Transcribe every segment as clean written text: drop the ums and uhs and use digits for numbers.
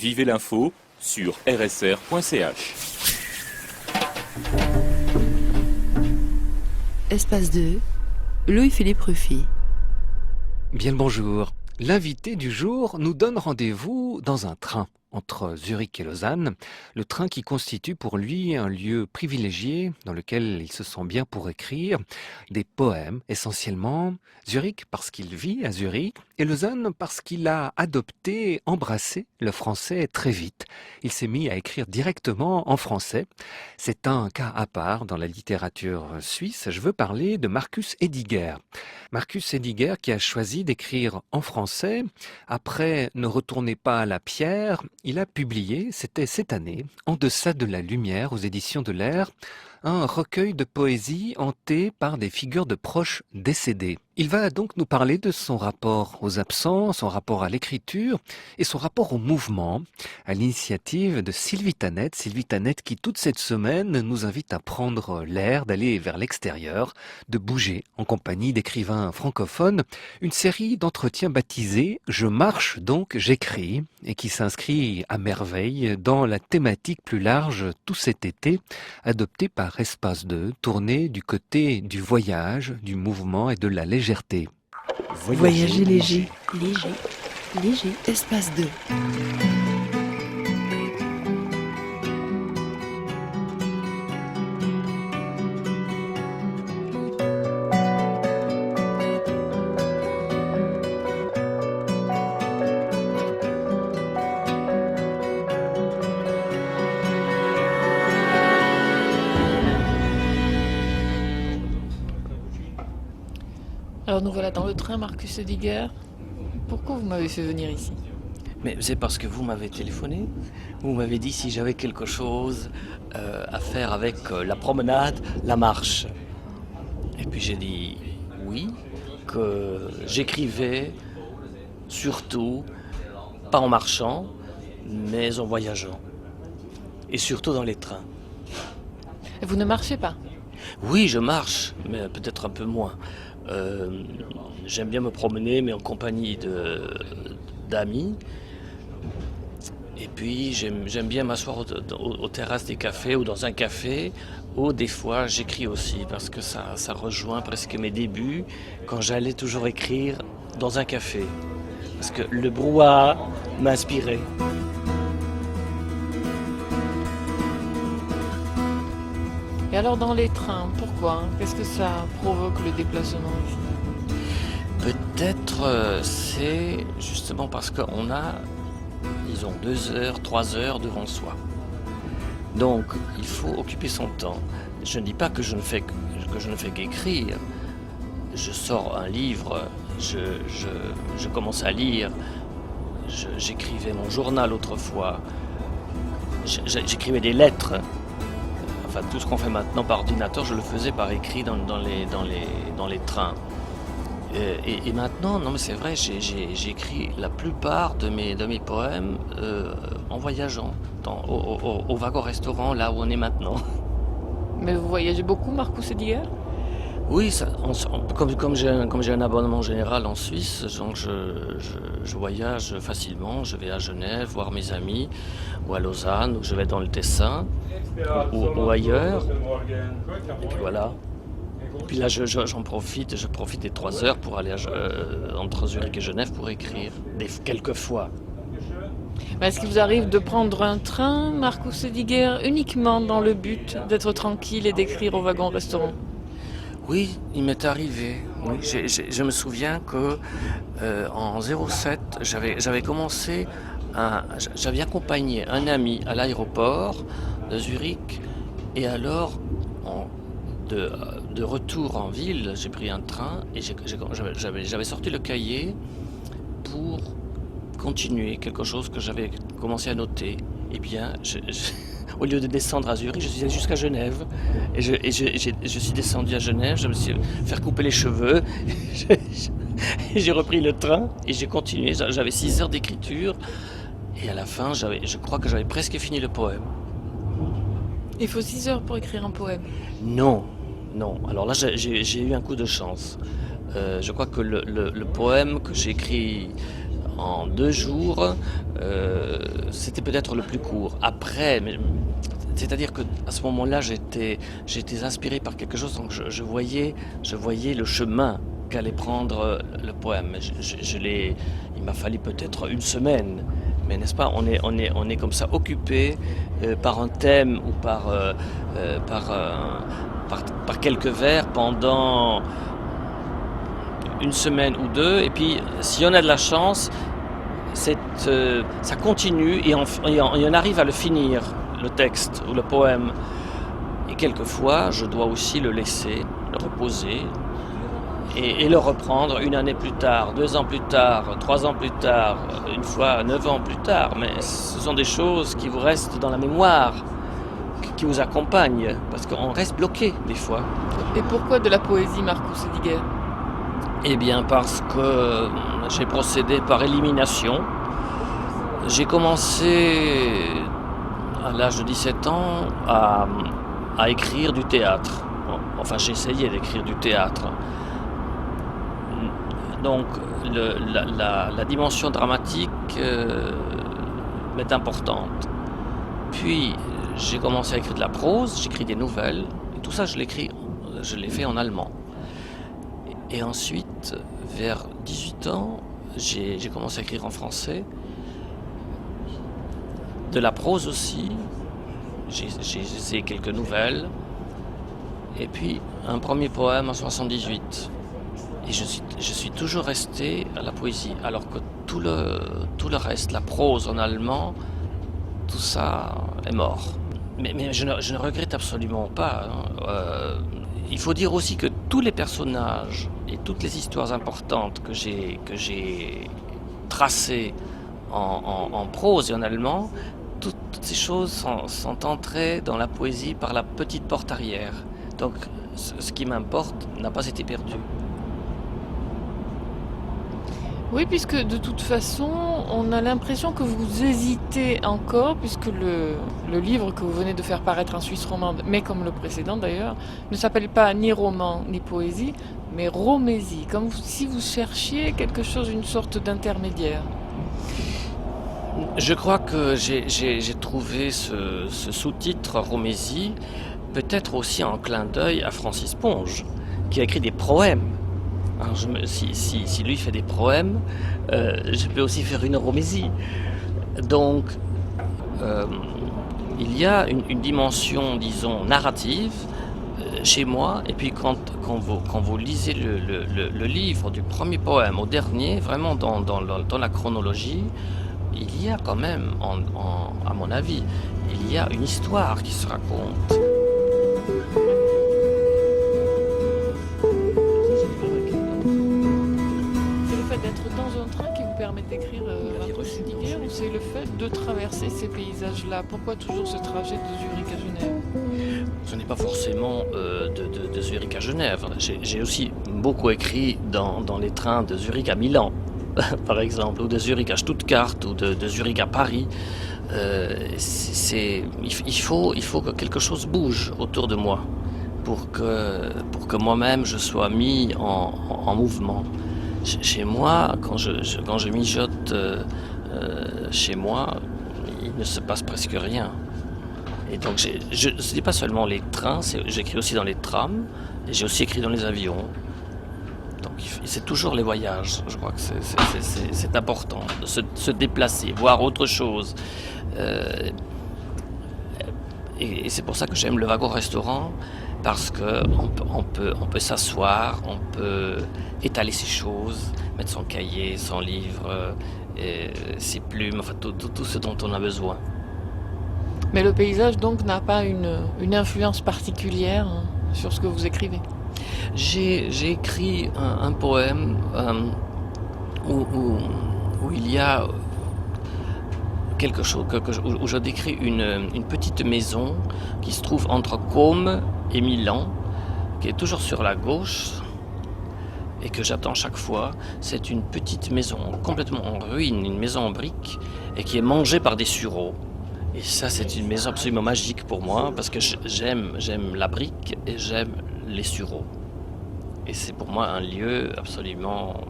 Vivez l'info sur rsr.ch. Espace 2, Louis-Philippe Ruffy. Bien le bonjour. L'invité du jour nous donne rendez-vous dans un train entre Zurich et Lausanne, le train qui constitue pour lui un lieu privilégié dans lequel il se sent bien pour écrire des poèmes essentiellement. Zurich parce qu'il vit à Zurich et Lausanne parce qu'il a adopté, embrassé le français très vite. Il s'est mis à écrire directement en français. C'est un cas à part dans la littérature suisse. Je veux parler de Marcus Ediger. Marcus Ediger qui a choisi d'écrire en français. Après Ne retournez pas à la pierre, il a publié, c'était cette année, En deçà de la lumière aux éditions de l'Air, un recueil de poésie hanté par des figures de proches décédés. Il va donc nous parler de son rapport aux absents, son rapport à l'écriture et son rapport au mouvement, à l'initiative de Sylvie Tanette. Sylvie Tanette qui toute cette semaine nous invite à prendre l'air, d'aller vers l'extérieur, de bouger en compagnie d'écrivains francophones. Une série d'entretiens baptisés « Je marche donc j'écris » et qui s'inscrit à merveille dans la thématique plus large tout cet été, adoptée par Espace 2, tournée du côté du voyage, du mouvement et de la légèreté. Voyager léger, léger, léger. Espace 2. Alors nous voilà dans le train, Marcus Ediger. Pourquoi vous m'avez fait venir ici? Mais c'est parce que vous m'avez téléphoné. Vous m'avez dit si j'avais quelque chose à faire avec la promenade, la marche. Et puis j'ai dit oui, que j'écrivais surtout, pas en marchant, mais en voyageant. Et surtout dans les trains. Et vous ne marchez pas? Oui, je marche, mais peut-être un peu moins. J'aime bien me promener, mais en compagnie d'amis. Et puis j'aime bien m'asseoir aux terrasses des cafés ou dans un café, ou des fois j'écris aussi, parce que ça rejoint presque mes débuts, quand j'allais toujours écrire dans un café. Parce que le brouhaha m'inspirait. Et alors dans les trains, pourquoi? Qu'est-ce que ça provoque le déplacement ici? Peut-être c'est justement parce qu'on a, disons, 2 heures, 3 heures devant soi. Donc il faut occuper son temps. Je ne dis pas que je ne fais qu'écrire. Je sors un livre, je commence à lire. J'écrivais mon journal autrefois. J'écrivais des lettres. Enfin, tout ce qu'on fait maintenant par ordinateur, je le faisais par écrit dans les trains. Et maintenant, non mais c'est vrai, j'ai écrit la plupart de mes poèmes en voyageant, au wagon-restaurant, là où on est maintenant. Mais vous voyagez beaucoup, Marcus Ediger? Oui, comme j'ai un abonnement général en Suisse, donc je voyage facilement. Je vais à Genève voir mes amis, ou à Lausanne, ou je vais dans le Tessin, ou ailleurs. Et puis voilà. Puis là, je profite des 3 heures pour aller entre Zurich et Genève pour écrire, quelques fois. Mais est-ce qu'il vous arrive de prendre un train, Marcus Ediger, uniquement dans le but d'être tranquille et d'écrire au wagon-restaurant? Oui, il m'est arrivé. Oui, je me souviens que en 07, j'avais commencé, j'avais accompagné un ami à l'aéroport de Zurich, et alors de retour en ville, j'ai pris un train et j'avais sorti le cahier pour continuer quelque chose que j'avais commencé à noter. Eh bien, au lieu de descendre à Zurich, je suis allé jusqu'à Genève. Et je suis descendu à Genève, je me suis fait couper les cheveux. J'ai repris le train et j'ai continué. J'avais 6 heures d'écriture. Et à la fin, je crois que j'avais presque fini le poème. Il faut 6 heures pour écrire un poème? Non. Alors là, j'ai eu un coup de chance. Je crois que le poème que j'ai écrit en 2 jours, c'était peut-être le plus court. Après, c'est-à-dire qu'à ce moment-là, j'étais inspiré par quelque chose, donc je voyais le chemin qu'allait prendre le poème. Il m'a fallu peut-être une semaine, mais n'est-ce pas, on est comme ça occupé par un thème ou par quelques vers pendant une semaine ou deux, et puis si on a de la chance, ça continue et on arrive à le finir, le texte ou le poème. Et quelquefois, je dois aussi le laisser reposer et le reprendre une année plus tard, 2 ans plus tard, 3 ans plus tard, une fois 9 ans plus tard. Mais ce sont des choses qui vous restent dans la mémoire, qui vous accompagnent, parce qu'on reste bloqué des fois. Et pourquoi de la poésie, Marcus Ediger? Eh bien parce que j'ai procédé par élimination. J'ai commencé à l'âge de 17 ans à écrire du théâtre. Enfin, j'ai essayé d'écrire du théâtre. Donc la dimension dramatique est importante. Puis j'ai commencé à écrire de la prose, j'écris des nouvelles, et tout ça je l'ai fait en allemand. Et ensuite, vers 18 ans, j'ai commencé à écrire en français. De la prose aussi. J'ai essayé quelques nouvelles. Et puis, un premier poème en 78. Et je suis toujours resté à la poésie. Alors que tout le reste, la prose en allemand, tout ça est mort. Mais je ne regrette absolument pas. Il faut dire aussi que tous les personnages et toutes les histoires importantes que j'ai tracées en prose et en allemand, toutes ces choses sont entrées dans la poésie par la petite porte arrière. Donc ce qui m'importe n'a pas été perdu. Oui, puisque de toute façon, on a l'impression que vous hésitez encore, puisque le livre que vous venez de faire paraître en Suisse romande, mais comme le précédent d'ailleurs, ne s'appelle pas ni roman ni poésie, mais romésie, comme si vous cherchiez quelque chose, une sorte d'intermédiaire. Je crois que j'ai trouvé ce sous-titre romésie, peut-être aussi en clin d'œil à Francis Ponge, qui a écrit des poèmes. Alors si lui fait des poèmes, je peux aussi faire une romésie. Donc, il y a une dimension, disons, narrative chez moi. Et puis quand vous lisez le livre du premier poème au dernier, vraiment dans la chronologie, il y a quand même, à mon avis, il y a une histoire qui se raconte. Dans un train qui vous permet d'écrire Marcus Ediger, ou c'est le fait de traverser ces paysages-là? Pourquoi toujours ce trajet de Zurich à Genève? Ce n'est pas forcément de Zurich à Genève. J'ai aussi beaucoup écrit dans les trains de Zurich à Milan, par exemple, ou de Zurich à Stuttgart, ou de Zurich à Paris. Il faut que quelque chose bouge autour de moi pour que moi-même je sois mis en mouvement. Chez moi, quand je mijote chez moi, il ne se passe presque rien. Et donc, ce n'est pas seulement les trains, j'écris aussi dans les trams, et j'ai aussi écrit dans les avions. Donc, c'est toujours les voyages. Je crois que c'est important de se déplacer, voir autre chose. Et c'est pour ça que j'aime le wagon-restaurant, parce qu'on peut s'asseoir, on peut étaler ses choses, mettre son cahier, son livre, ses plumes, enfin tout ce dont on a besoin. Mais le paysage donc n'a pas une influence particulière sur ce que vous écrivez? J'ai écrit un poème où il y a quelque chose, où je décris une petite maison qui se trouve entre Côme et Milan, qui est toujours sur la gauche et que j'attends chaque fois. C'est une petite maison complètement en ruine, une maison en briques, et qui est mangée par des sureaux. Et ça, c'est une maison absolument magique pour moi, parce que j'aime la brique et j'aime les sureaux. Et c'est pour moi un lieu absolument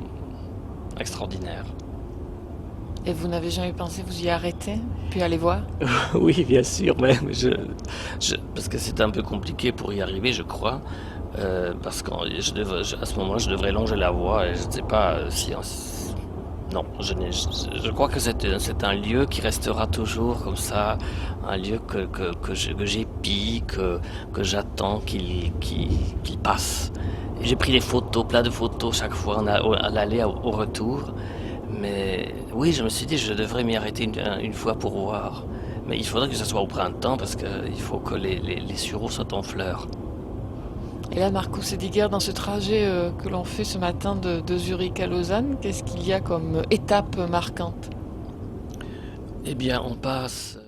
extraordinaire. Et vous n'avez jamais pensé vous y arrêter? pu aller voir? Oui, bien sûr, mais parce que c'est un peu compliqué pour y arriver, je crois. Parce qu'à ce moment-là, je devrais longer la voie et je ne sais pas si... Non, je crois que c'est un lieu qui restera toujours comme ça, un lieu que j'épie, que j'attends qu'il passe. Et j'ai pris des photos, plein de photos chaque fois à l'aller, au retour. Mais oui, je me suis dit je devrais m'y arrêter une fois pour voir. Mais il faudrait que ce soit au printemps parce qu'il faut que les sureaux soient en fleurs. Et là, Marco Sédiger, dans ce trajet que l'on fait ce matin de Zurich à Lausanne, qu'est-ce qu'il y a comme étape marquante? Eh bien, on passe